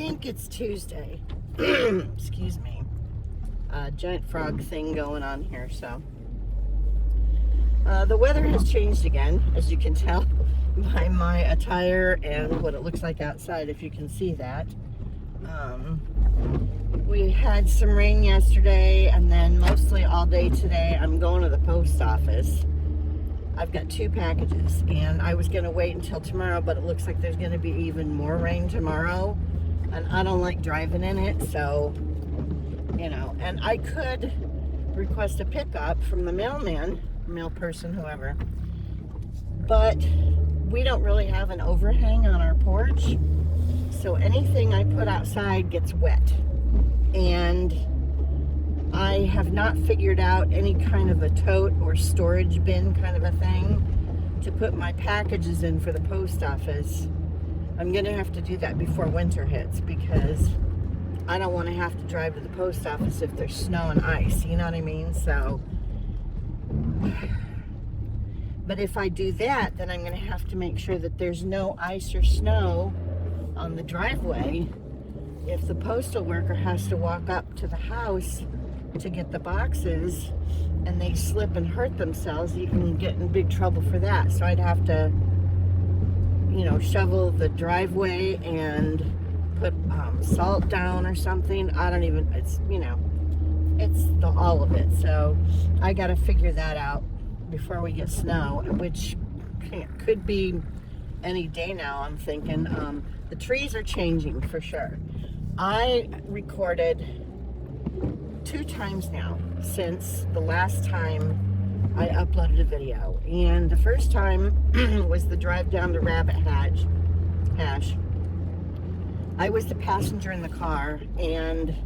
think it's Tuesday. Excuse me. Giant frog thing going on here, so. The weather has changed again, as you can tell by my attire and what it looks like outside, if you can see that. We had some rain yesterday, and then mostly all day today. I'm going to the post office. I've got 2 packages, and I was going to wait until tomorrow, but it looks like there's going to be even more rain tomorrow, and I don't like driving in it, so, you know, and I could request a pickup from the mailman, mail person, whoever, but we don't really have an overhang on our porch, so anything I put outside gets wet, and I have not figured out any kind of a tote or storage bin kind of a thing to put my packages in for the post office. I'm gonna have to do that before winter hits, because I don't want to have to drive to the post office if there's snow and ice, you know what I mean? So, but if I do that, then I'm gonna have to make sure that there's no ice or snow on the driveway. If the postal worker has to walk up to the house to get the boxes and they slip and hurt themselves, you can get in big trouble for that. So I'd have to, you know, shovel the driveway and put salt down or something. I don't even, it's, you know, it's all of it. So I got to figure that out before we get snow, which could be any day now, I'm thinking. The trees are changing for sure. I recorded 2 times now since the last time I uploaded a video, and the first time was the drive down the rabbit hash. I was the passenger in the car, and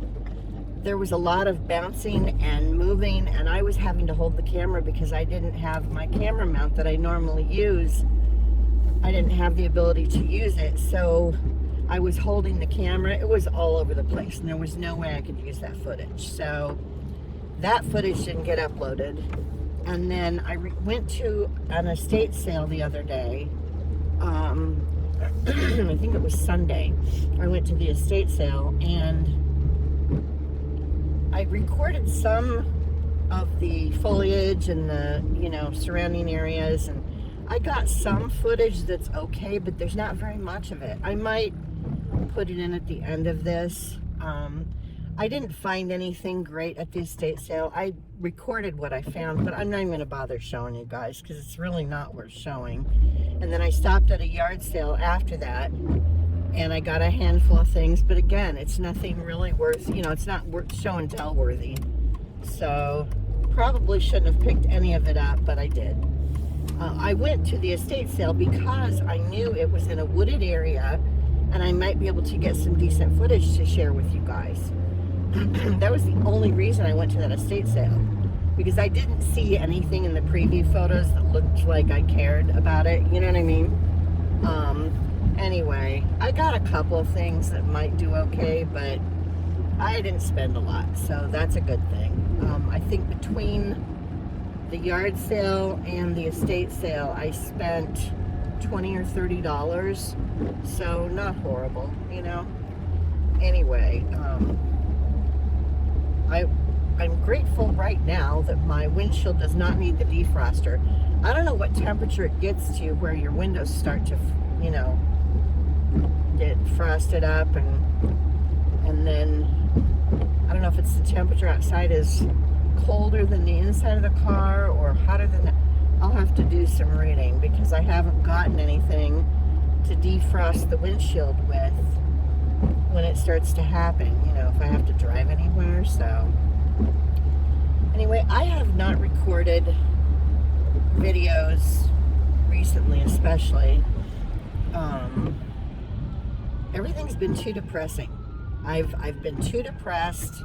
there was a lot of bouncing and moving, and I was having to hold the camera because I didn't have my camera mount that I normally use. I didn't have the ability to use it, so I was holding the camera. It was all over the place, and there was no way I could use that footage. So that footage didn't get uploaded. And then I went to an estate sale the other day. I think it was Sunday. I went to the estate sale, and I recorded some of the foliage and the, you know, surrounding areas, and I got some footage that's okay, but there's not very much of it. I might put it in at the end of this. I didn't find anything great at the estate sale. I recorded what I found, but I'm not even going to bother showing you guys because it's really not worth showing. And then I stopped at a yard sale after that, and I got a handful of things, but again, it's nothing really worth, you know, it's not worth show and tell worthy. So probably shouldn't have picked any of it up, but I did. I went to the estate sale because I knew it was in a wooded area, and I might be able to get some decent footage to share with you guys. That was the only reason I went to that estate sale, because I didn't see anything in the preview photos that looked like I cared about it, you know what I mean? Anyway, I got a couple of things that might do okay, but I didn't spend a lot, so that's a good thing. I think between the yard sale and the estate sale, I spent $20 or $30, so not horrible, you know. Anyway, I'm grateful right now that my windshield does not need the defroster. I don't know what temperature it gets to where your windows start to, you know, get frosted up, and then I don't know if it's the temperature outside is colder than the inside of the car or hotter than that. I'll have to do some reading because I haven't gotten anything to defrost the windshield with when it starts to happen, you know, if I have to drive anywhere. So anyway, I have not recorded videos recently, especially. Everything's been too depressing. I've been too depressed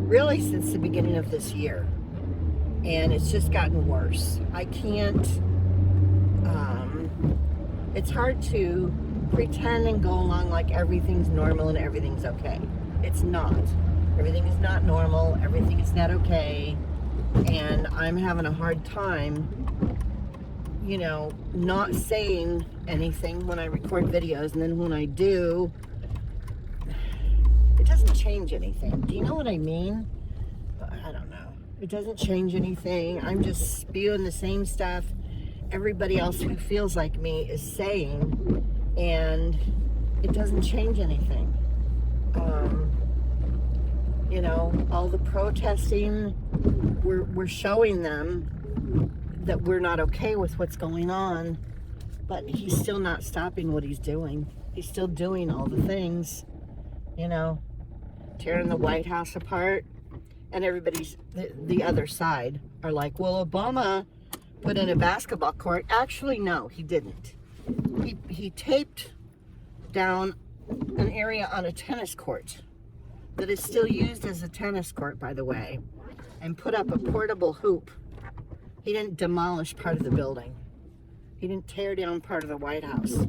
really since the beginning of this year, and it's just gotten worse. I can't, it's hard to pretend and go along like everything's normal and everything's okay. It's not. Everything is not normal, everything is not okay, and I'm having a hard time, not saying anything when I record videos, and then when I do, it doesn't change anything. Do you know what I mean? I don't know. It doesn't change anything. I'm just spewing the same stuff everybody else who feels like me is saying, and it doesn't change anything. All the protesting, we're showing them that we're not okay with what's going on, but he's still not stopping what he's doing. He's still doing all the things, tearing the White House apart, and everybody's, the other side are like, well, Obama put in a basketball court. Actually, no, he didn't. He taped down an area on a tennis court that is still used as a tennis court, by the way, and put up a portable hoop. He didn't demolish part of the building. He didn't tear down part of the White House.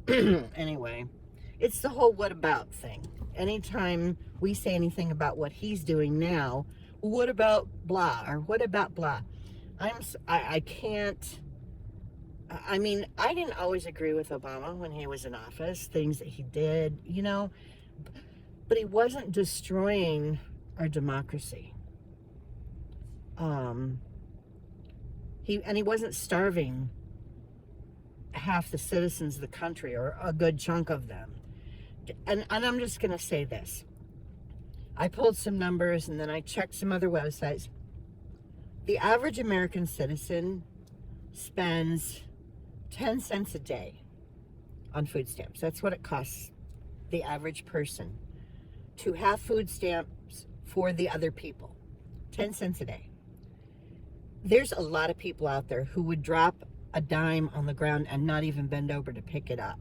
Anyway, it's the whole what about thing. Anytime we say anything about what he's doing now, what about blah, or what about blah? I can't. I mean, I didn't always agree with Obama when he was in office, things that he did, but he wasn't destroying our democracy. He wasn't starving half the citizens of the country, or a good chunk of them. And I'm just going to say this. I pulled some numbers, and then I checked some other websites. The average American citizen spends 10 cents a day on food stamps. That's what it costs the average person to have food stamps for the other people. 10 cents a day. There's a lot of people out there who would drop a dime on the ground and not even bend over to pick it up.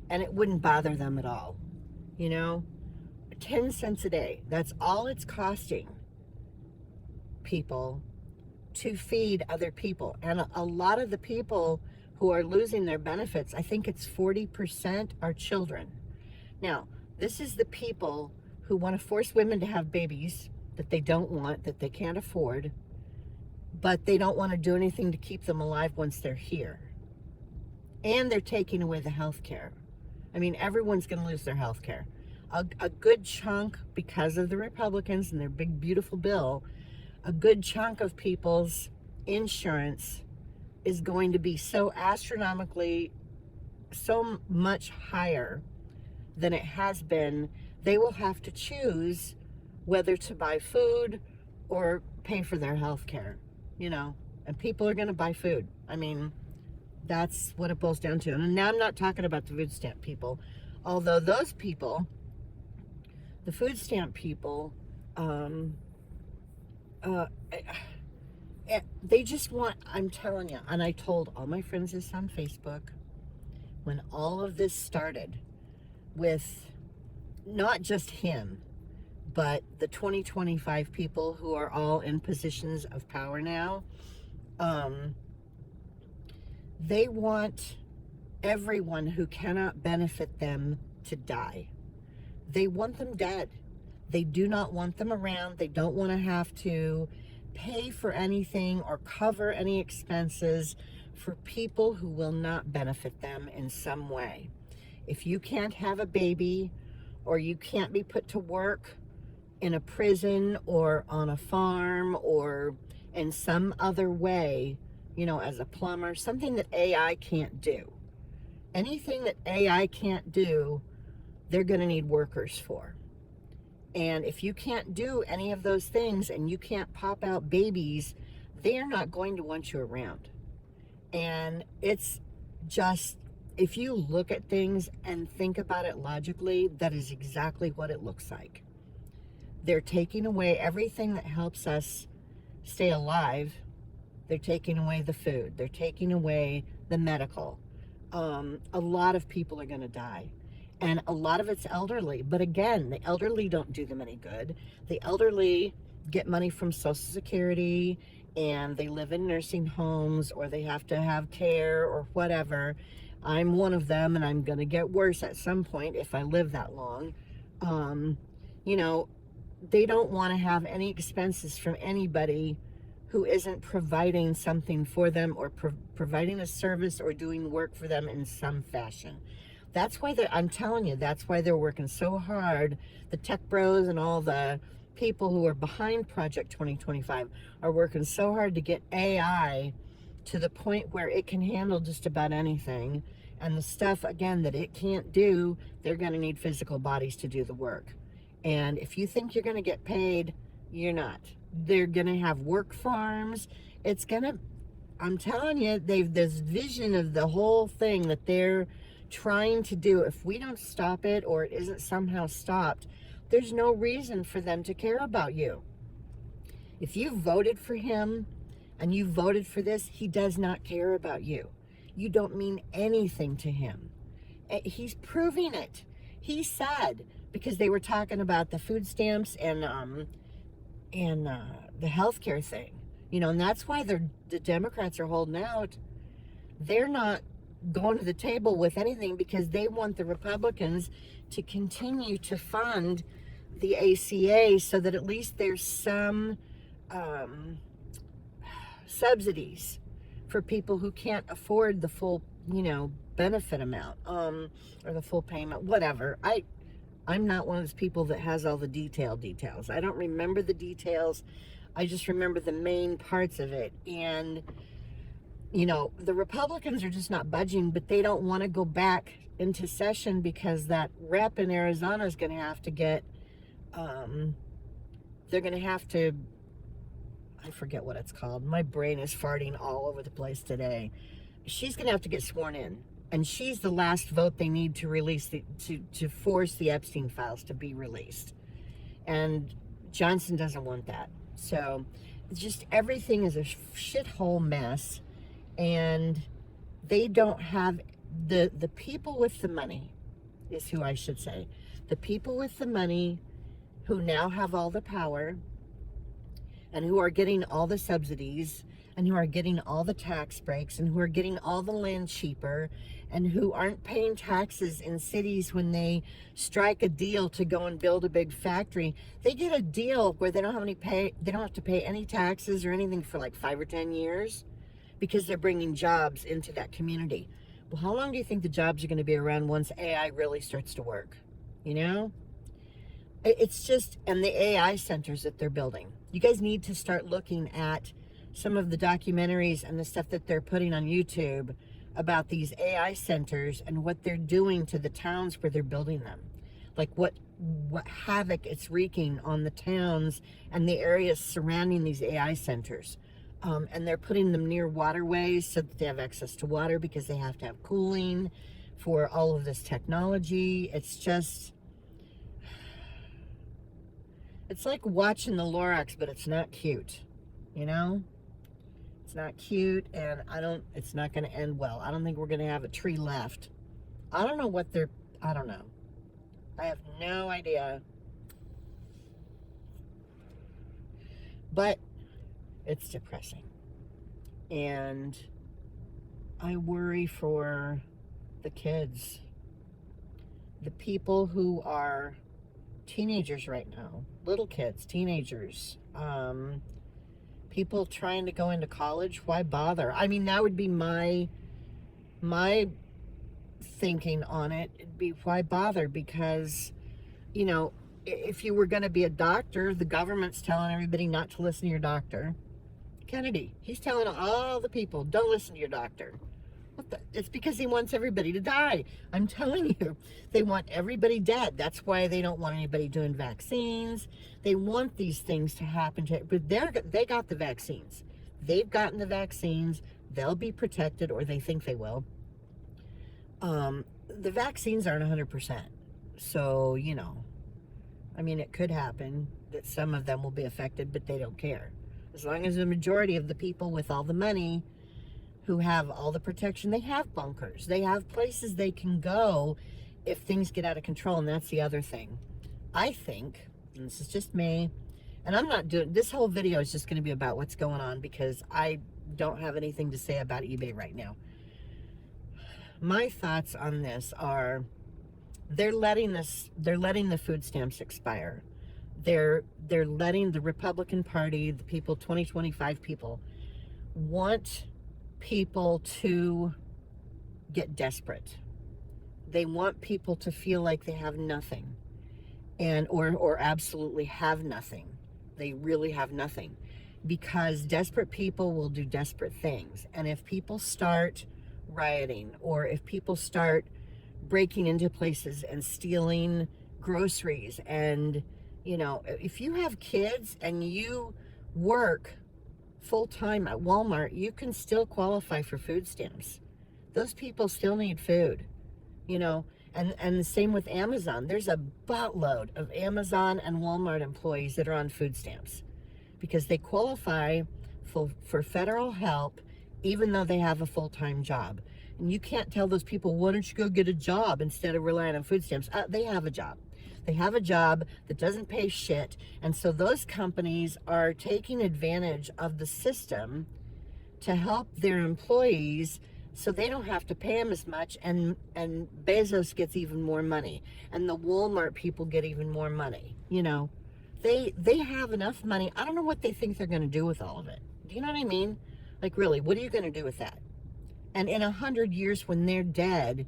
And it wouldn't bother them at all. 10 cents a day. That's all it's costing people to feed other people. And a lot of the people who are losing their benefits, I think it's 40% are children. Now, this is the people who want to force women to have babies that they don't want, that they can't afford, but they don't want to do anything to keep them alive once they're here. And they're taking away the health care. I mean, everyone's going to lose their health care. A good chunk, because of the Republicans and their big, beautiful bill, a good chunk of people's insurance is going to be so astronomically, so much higher than it has been. They will have to choose whether to buy food or pay for their health care, and people are going to buy food. I mean, that's what it boils down to. And now I'm not talking about the food stamp people, although those people, the food stamp people, they just want, I'm telling you, and I told all my friends this on Facebook, when all of this started with not just him, but the 2025 people who are all in positions of power now, they want everyone who cannot benefit them to die. They want them dead. They do not want them around. They don't want to have to pay for anything or cover any expenses for people who will not benefit them in some way. If you can't have a baby, or you can't be put to work in a prison or on a farm or in some other way, as a plumber, something that AI can't do. Anything that AI can't do, they're going to need workers for. And if you can't do any of those things and you can't pop out babies, they're not going to want you around. And it's just, if you look at things and think about it logically, that is exactly what it looks like. They're taking away everything that helps us stay alive. They're taking away the food. They're taking away the medical. A lot of people are going to die. And a lot of it's elderly. But again, the elderly don't do them any good. The elderly get money from Social Security, and they live in nursing homes, or they have to have care or whatever. I'm one of them, and I'm going to get worse at some point if I live that long. They don't want to have any expenses from anybody who isn't providing something for them or providing a service or doing work for them in some fashion. That's why I'm telling you, that's why they're working so hard. The tech bros and all the people who are behind Project 2025 are working so hard to get AI to the point where it can handle just about anything. And the stuff, again, that it can't do, they're going to need physical bodies to do the work. And if you think you're going to get paid, you're not. They're going to have work farms. It's going to, I'm telling you, they've this vision of the whole thing that they're trying to do. If we don't stop it, or it isn't somehow stopped, there's no reason for them to care about you. If you voted for him and you voted for this, he does not care about you. You don't mean anything to him. He's proving it. He said, because they were talking about the food stamps and the healthcare thing, you know, and that's why the Democrats are holding out. They're not going to the table with anything because they want the Republicans to continue to fund the ACA so that at least there's some subsidies for people who can't afford the full, you know, benefit amount, or the full payment, whatever. I'm not one of those people that has all the details. I don't remember the details. I just remember the main parts of it. And, you know, the Republicans are just not budging, but they don't want to go back into session because that rep in Arizona is going to have to get, they're going to have to, I forget what it's called. My brain is farting all over the place today. She's going to have to get sworn in. And she's the last vote they need to release, to force the Epstein files to be released. And Johnson doesn't want that. So it's just everything is a shithole mess. And they don't have, the people with the money is who I should say. The people with the money who now have all the power and who are getting all the subsidies and who are getting all the tax breaks and who are getting all the land cheaper and who aren't paying taxes in cities when they strike a deal to go and build a big factory. They get a deal where they don't have to pay any taxes or anything for like 5 or 10 years because they're bringing jobs into that community. Well, how long do you think the jobs are going to be around once AI really starts to work? You know? It's just, and the AI centers that they're building. You guys need to start looking at some of the documentaries and the stuff that they're putting on YouTube about these AI centers and what they're doing to the towns where they're building them. Like what havoc it's wreaking on the towns and the areas surrounding these AI centers. And they're putting them near waterways so that they have access to water because they have to have cooling for all of this technology. It's just, it's like watching the Lorax, but it's not cute, you know? It's not cute, and it's not going to end well. I don't think we're going to have a tree left. I don't know I don't know. I have no idea. But it's depressing. And I worry for the kids. The people who are teenagers right now. Little kids, teenagers. People trying to go into college. Why bother? I mean, that would be my thinking on it. It'd be, why bother? Because, you know, if you were going to be a doctor, the government's telling everybody not to listen to your doctor. Kennedy, he's telling all the people, don't listen to your doctor. It's because he wants everybody to die. I'm telling you, they want everybody dead. That's why they don't want anybody doing vaccines. They want these things to happen but they got the vaccines. They've gotten the vaccines. They'll be protected, or they think they will. The vaccines aren't 100%. So, you know, I mean, it could happen that some of them will be affected, but they don't care. As long as the majority of the people with all the money who have all the protection, they have bunkers. They have places they can go if things get out of control, and that's the other thing. I think, and this is just me, and I'm not doing, this whole video is just going to be about what's going on because I don't have anything to say about eBay right now. My thoughts on this are they're letting the food stamps expire. They're letting the Republican Party, the people, 2025 people, want people to get desperate. They want people to feel like they have nothing, and or absolutely have nothing. They really have nothing, because desperate people will do desperate things. And if people start rioting, or if people start breaking into places and stealing groceries, and if you have kids and you work full-time at Walmart, you can still qualify for food stamps. Those people still need food, and the same with Amazon. There's a buttload of Amazon and Walmart employees that are on food stamps because they qualify for federal help even though they have a full-time job. And you can't tell those people, why don't you go get a job instead of relying on food stamps? They have a job. They have a job that doesn't pay shit. And so those companies are taking advantage of the system to help their employees so they don't have to pay them as much. And Bezos gets even more money. And the Walmart people get even more money. They have enough money. I don't know what they think they're going to do with all of it. Do you know what I mean? Like, really, what are you going to do with that? And in 100 years when they're dead,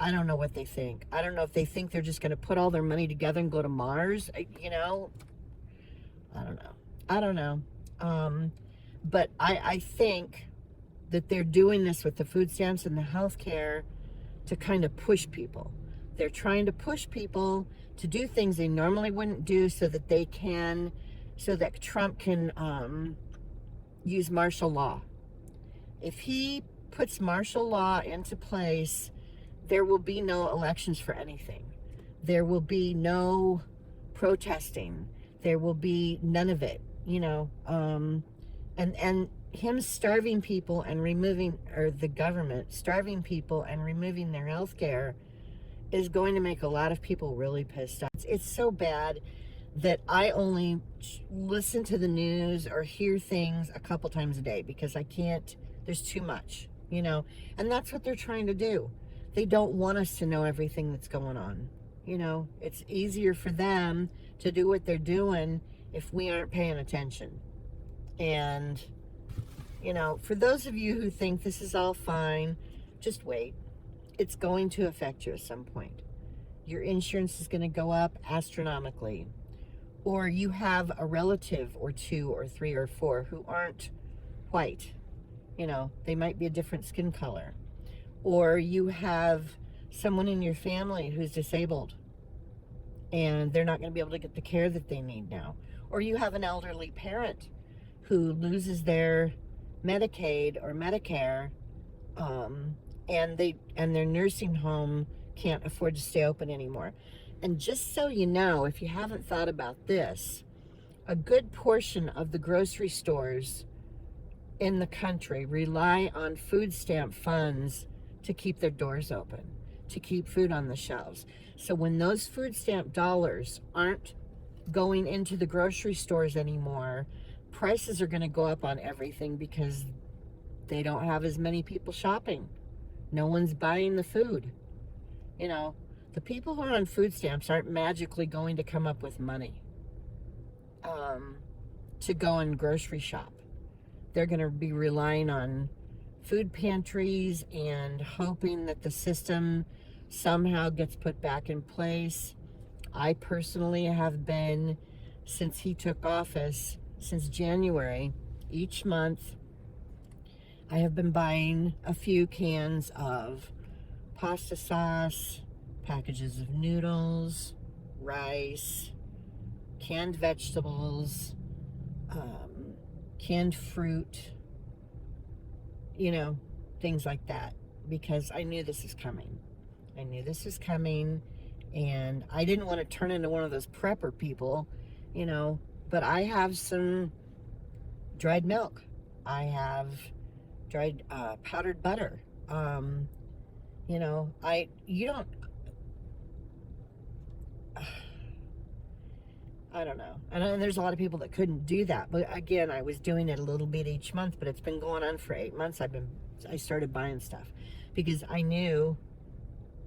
I don't know what they think. I don't know if they think they're just going to put all their money together and go to Mars. I don't know. But I think that they're doing this with the food stamps and the health care to kind of push people. They're trying to push people to do things they normally wouldn't do so that Trump can use martial law. If he puts martial law into place, there will be no elections for anything. There will be no protesting. There will be none of it, and him starving people and the government starving people and removing their health care is going to make a lot of people really pissed off. It's so bad that I only listen to the news or hear things a couple times a day because I can't, there's too much, and that's what they're trying to do. They don't want us to know everything that's going on. It's easier for them to do what they're doing if we aren't paying attention. And, for those of you who think this is all fine, just wait. It's going to affect you at some point. Your insurance is going to go up astronomically. Or you have a relative or two or three or four who aren't white. They might be a different skin color. Or you have someone in your family who's disabled and they're not going to be able to get the care that they need now. Or you have an elderly parent who loses their Medicaid or Medicare, and their nursing home can't afford to stay open anymore. And just so you know, if you haven't thought about this, a good portion of the grocery stores in the country rely on food stamp funds to keep their doors open, to keep food on the shelves. So when those food stamp dollars aren't going into the grocery stores anymore, prices are going to go up on everything because they don't have as many people shopping. No one's buying the food. The people who are on food stamps aren't magically going to come up with money to go and grocery shop. They're going to be relying on food pantries and hoping that the system somehow gets put back in place. I personally have been, since he took office, since January, each month, I have been buying a few cans of pasta sauce, packages of noodles, rice, canned vegetables, canned fruit, things like that, because I knew this was coming. And I didn't want to turn into one of those prepper people, but I have some dried milk. I have dried powdered butter. I don't know. And there's a lot of people that couldn't do that. But again, I was doing it a little bit each month, but it's been going on for 8 months. I started buying stuff because I knew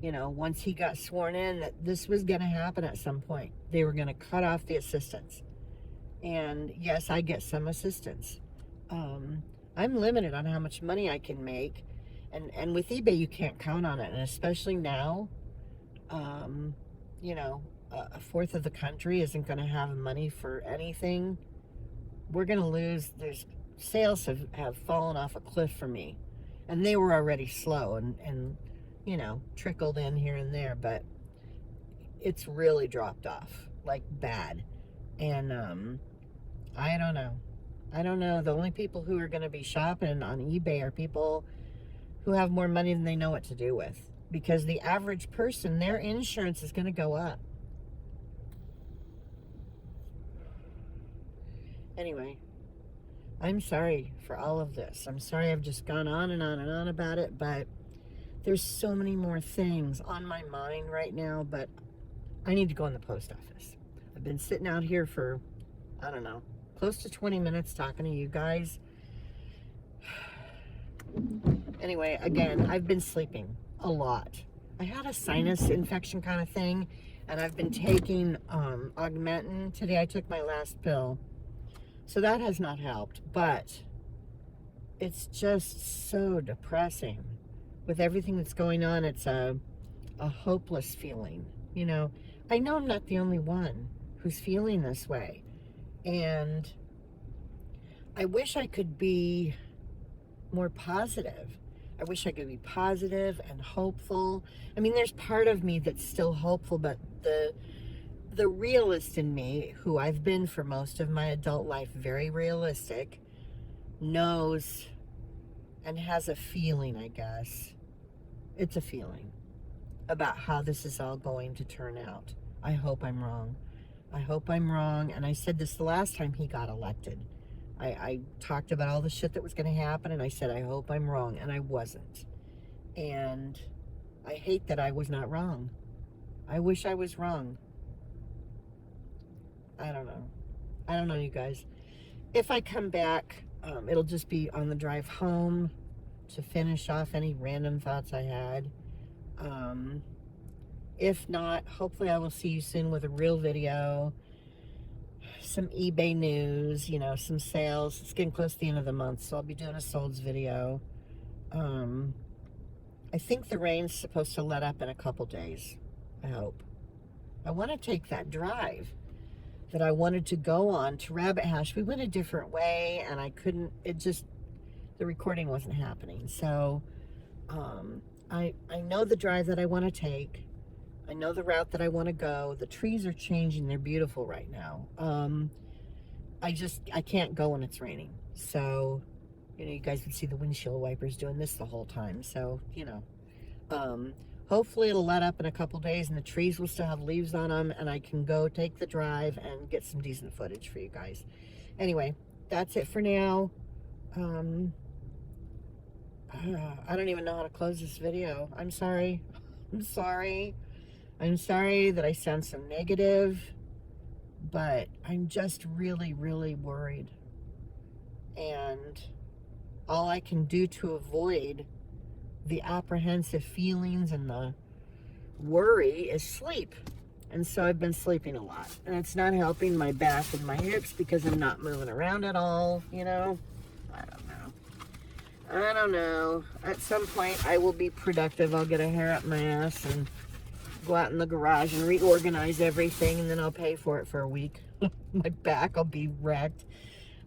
you know, once he got sworn in, that this was going to happen at some point. They were going to cut off the assistance. And yes, I get some assistance. Um, I'm limited on how much money I can make. And with eBay, you can't count on it. And especially now, um, you know, a fourth of the country isn't going to have money for anything. We're going to lose. There's sales have fallen off a cliff for me. And they were already slow and, you know, trickled in here and there. But it's really dropped off, like bad. And I don't know. I don't know. The only people who are going to be shopping on eBay are people who have more money than they know what to do with. Because the average person, their insurance is going to go up. Anyway, I'm sorry for all of this. I'm sorry I've just gone on and on and on about it, but there's so many more things on my mind right now, but I need to go in the post office. I've been sitting out here for, I don't know, close to 20 minutes talking to you guys. Anyway, again, I've been sleeping a lot. I had a sinus infection kind of thing, and I've been taking Augmentin. Today I took my last pill. So that has not helped, but it's just so depressing. With everything that's going on, it's a hopeless feeling. You know, I know I'm not the only one who's feeling this way. And I wish I could be more positive. I wish I could be positive and hopeful. I mean, there's part of me that's still hopeful, but the realist in me, who I've been for most of my adult life, very realistic, knows and has a feeling, I guess. It's a feeling about how this is all going to turn out. I hope I'm wrong. I hope I'm wrong. And I said this the last time he got elected. I talked about all the shit that was going to happen, and I said, I hope I'm wrong. And I wasn't. And I hate that I was not wrong. I wish I was wrong. I don't know. I don't know, you guys. If I come back, it'll just be on the drive home to finish off any random thoughts I had. If not, hopefully I will see you soon with a real video, some eBay news, you know, some sales. It's getting close to the end of the month, so I'll be doing a solds video. I think the rain's supposed to let up in a couple days. I hope. I want to take that drive that I wanted to go on to Rabbit Hash. We went a different way, and I couldn't, the recording wasn't happening. So I know the drive that I want to take. I know the route that I want to go. The trees are changing. They're beautiful right now. I can't go when it's raining. So, you know, you guys would see the windshield wipers doing this the whole time. So, you know, hopefully it'll let up in a couple days and the trees will still have leaves on them, and I can go take the drive and get some decent footage for you guys. Anyway, that's it for now. I don't even know how to close this video. I'm sorry. I'm sorry. I'm sorry that I sound so negative, but I'm just really, really worried. And all I can do to avoid the apprehensive feelings and the worry is sleep. And so I've been sleeping a lot. And it's not helping my back and my hips because I'm not moving around at all, you know? I don't know. At some point I will be productive. I'll get a hair up my ass and go out in the garage and reorganize everything, and then I'll pay for it for a week. My back will be wrecked.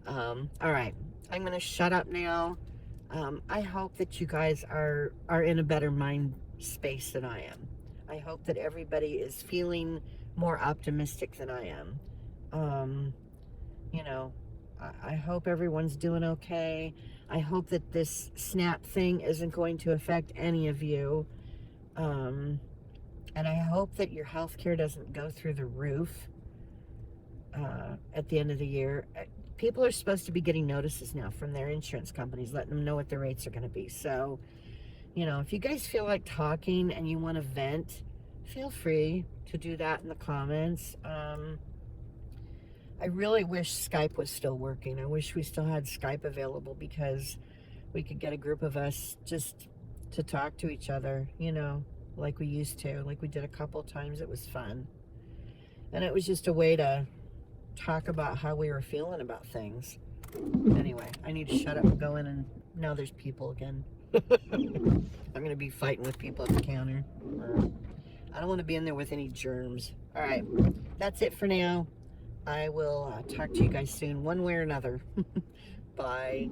All right. I'm going to shut up now. I hope that you guys are in a better mind space than I am. I hope that everybody is feeling more optimistic than I am. You know, I hope everyone's doing okay. I hope that this SNAP thing isn't going to affect any of you. And I hope that your health care doesn't go through the roof at the end of the year. People are supposed to be getting notices now from their insurance companies, letting them know what their rates are going to be. So, you know, if you guys feel like talking and you want to vent, feel free to do that in the comments. I really wish Skype was still working. I wish we still had Skype available because we could get a group of us just to talk to each other, you know, like we used to, like we did a couple times. It was fun. And it was just a way to talk about how we were feeling about things. Anyway, I need to shut up and go in, and now there's people again. I'm going to be fighting with people at the counter. I don't want to be in there with any germs. All right, that's it for now. I will talk to you guys soon, one way or another. Bye.